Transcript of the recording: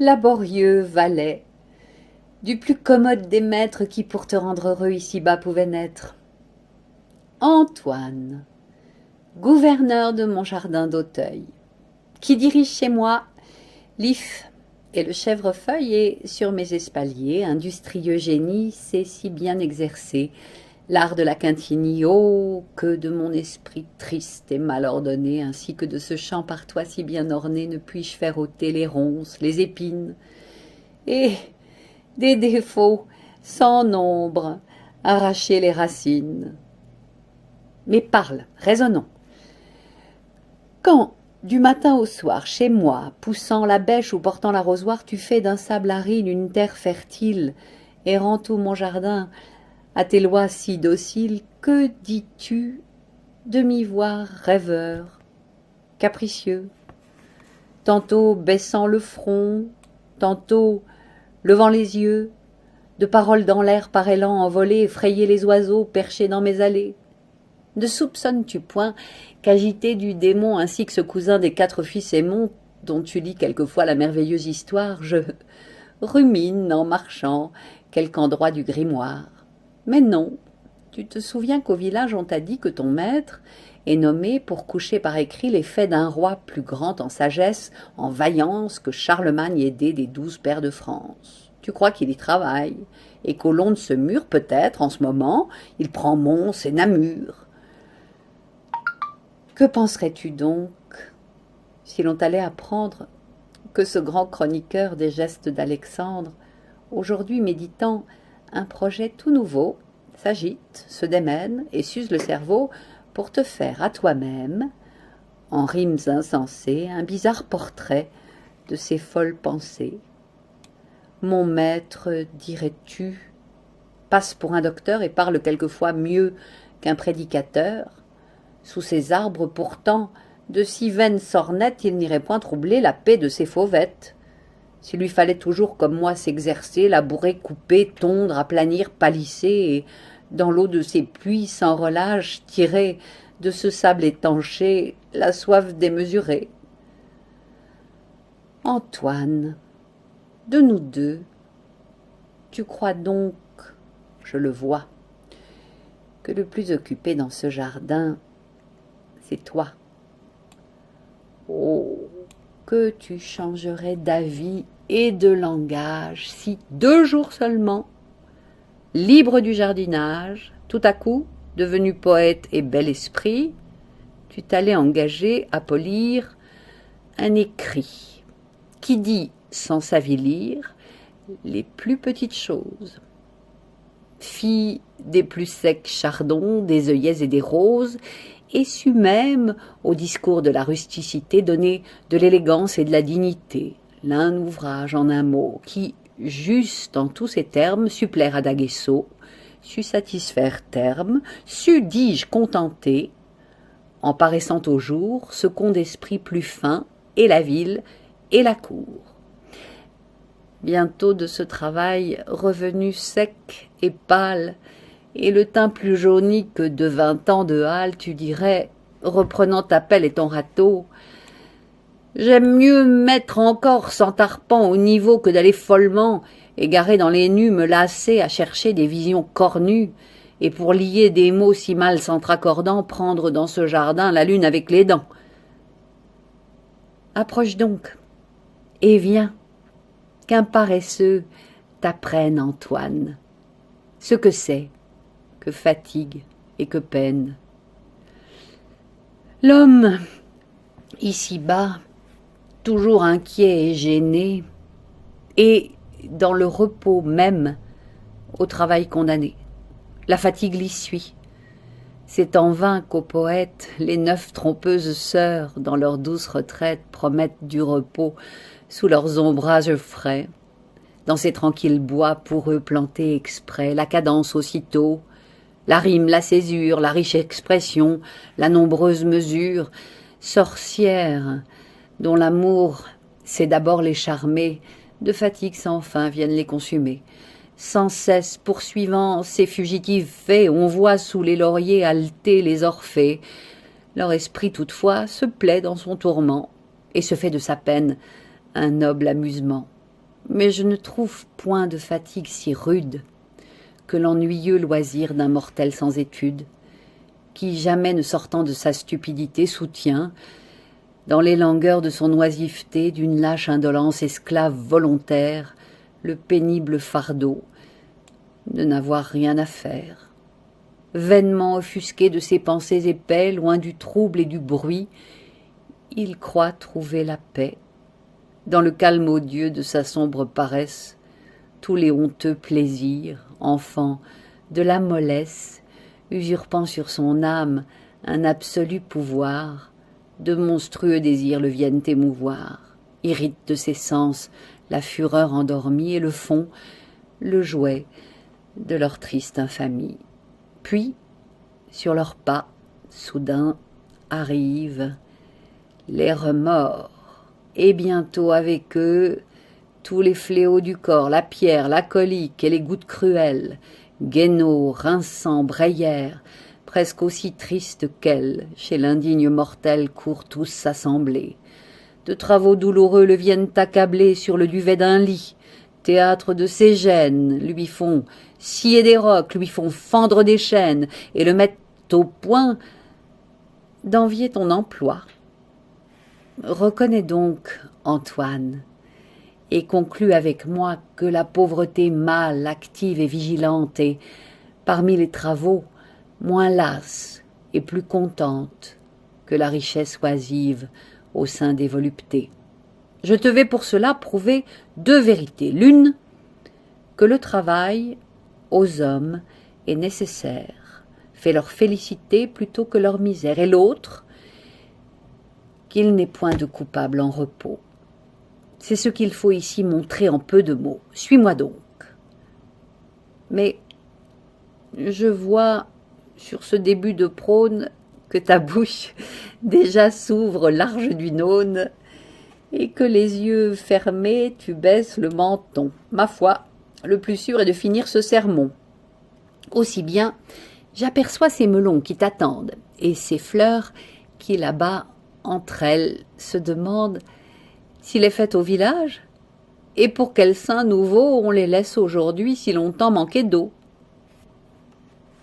laborieux valet, du plus commode des maîtres qui pour te rendre heureux ici-bas pouvait naître. Antoine, gouverneur de mon jardin d'Auteuil, qui dirige chez moi l'if et le chèvrefeuille, et sur mes espaliers, industrieux génie sait si bien exercer l'art de la quintinie. Oh, que de mon esprit triste et mal ordonné, ainsi que de ce champ par toi si bien orné, ne puis-je faire ôter les ronces, les épines, et des défauts sans nombre, arracher les racines. Mais parle, raisonnons. Quand, du matin au soir, chez moi, poussant la bêche ou portant l'arrosoir, tu fais d'un sable aride une terre fertile, errant tout mon jardin, à tes lois si dociles, que dis-tu de m'y voir rêveur, capricieux, tantôt baissant le front, tantôt levant les yeux, de paroles dans l'air par élan envolées, effrayer les oiseaux perchés dans mes allées? Ne soupçonnes-tu point qu'agité du démon ainsi que ce cousin des 4 fils Aymon, dont tu lis quelquefois la merveilleuse histoire, je rumine en marchant quelque endroit du grimoire? Mais non, tu te souviens qu'au village on t'a dit que ton maître est nommé pour coucher par écrit les faits d'un roi plus grand en sagesse, en vaillance que Charlemagne aidé des 12 pairs de France. Tu crois qu'il y travaille, et qu'au long de ce mur, peut-être, en ce moment, il prend Mons et Namur. Que penserais-tu donc si l'on t'allait apprendre que ce grand chroniqueur des gestes d'Alexandre, aujourd'hui méditant un projet tout nouveau, s'agite, se démène et s'use le cerveau pour te faire à toi-même, en rimes insensées, un bizarre portrait de ses folles pensées? Mon maître, dirais-tu, passe pour un docteur et parle quelquefois mieux qu'un prédicateur. Sous ces arbres pourtant, de si vaines sornettes, il n'irait point troubler la paix de ses fauvettes. S'il lui fallait toujours comme moi s'exercer, labourer, couper, tondre, aplanir, palisser, et dans l'eau de ses puits sans relâche tirer de ce sable étanché la soif démesurée. Antoine, de nous deux, tu crois donc, je le vois, que le plus occupé dans ce jardin, c'est toi. Oh, que tu changerais d'avis et de langage si 2 jours seulement, libre du jardinage, tout à coup, devenu poète et bel esprit, tu t'allais engager à polir un écrit qui dit, sans s'avilir, les plus petites choses. Fille des plus secs chardons, des œillets et des roses, et sut même, au discours de la rusticité, donner de l'élégance et de la dignité, l'un ouvrage en un mot, qui, juste en tous ses termes, sut plaire à D'Aguesseau, sut satisfaire terme, sut, dis-je, contenter, en paraissant au jour, ce qu'ont d'esprit plus fin, et la ville, et la cour. Bientôt de ce travail, revenu sec et pâle, et le teint plus jauni que de 20 ans de hâle, tu dirais, reprenant ta pelle et ton râteau, « J'aime mieux mettre encore 100 arpents au niveau que d'aller follement, égaré dans les nues, me lasser à chercher des visions cornues, et pour lier des mots si mal s'entr'accordant, prendre dans ce jardin la lune avec les dents. Approche donc, et viens, qu'un paresseux t'apprenne, Antoine, ce que c'est que fatigue et que peine. L'homme, ici-bas, toujours inquiet et gêné, et dans le repos même, au travail condamné. La fatigue l'y suit. C'est en vain qu'aux poètes, les 9 trompeuses sœurs, dans leur douce retraite, promettent du repos sous leurs ombrages frais. Dans ces tranquilles bois pour eux plantés exprès, la cadence aussitôt, la rime, la césure, la riche expression, la nombreuse mesure, sorcières, dont l'amour sait d'abord les charmer, de fatigue sans fin viennent les consumer. Sans cesse poursuivant ces fugitifs faits, on voit sous les lauriers halter les Orphées. Leur esprit toutefois se plaît dans son tourment, et se fait de sa peine un noble amusement. mais je ne trouve point de fatigue si rude que l'ennuyeux loisir d'un mortel sans étude, qui, jamais ne sortant de sa stupidité, soutient, dans les langueurs de son oisiveté, d'une lâche indolence esclave volontaire, le pénible fardeau de n'avoir rien à faire. Vainement offusqué de ses pensées épais, loin du trouble et du bruit, il croit trouver la paix. Dans le calme odieux de sa sombre paresse, tous les honteux plaisirs, enfants, de la mollesse, usurpant sur son âme un absolu pouvoir, de monstrueux désirs le viennent émouvoir, irritent de ses sens la fureur endormie et le font le jouet de leur triste infamie. Puis, sur leurs pas, soudain, arrivent les remords, et bientôt avec eux tous les fléaux du corps, la pierre, la colique et les gouttes cruelles, guénauds, rinçants, brayères, presque aussi tristes qu'elles, chez l'indigne mortel courent tous s'assembler. De travaux douloureux le viennent accabler sur le duvet d'un lit, théâtre de ses gènes, lui font scier des rocs, lui font fendre des chaînes, et le mettent au point d'envier ton emploi. Reconnais donc, Antoine, et conclus avec moi que la pauvreté mâle, active et vigilante est, parmi les travaux, moins lasse et plus contente que la richesse oisive au sein des voluptés. Je te vais pour cela prouver deux vérités. L'une, que le travail aux hommes est nécessaire, fait leur félicité plutôt que leur misère, et l'autre, qu'il n'est point de coupable en repos. C'est ce qu'il faut ici montrer en peu de mots. Suis-moi donc. Mais je vois sur ce début de prône que ta bouche déjà s'ouvre large d'une aune et que les yeux fermés tu baisses le menton. Ma foi, le plus sûr est de finir ce sermon. Aussi bien, j'aperçois ces melons qui t'attendent et ces fleurs qui là-bas entre elles se demandent s'il est fait au village et pour quel saint nouveau on les laisse aujourd'hui si longtemps manquer d'eau.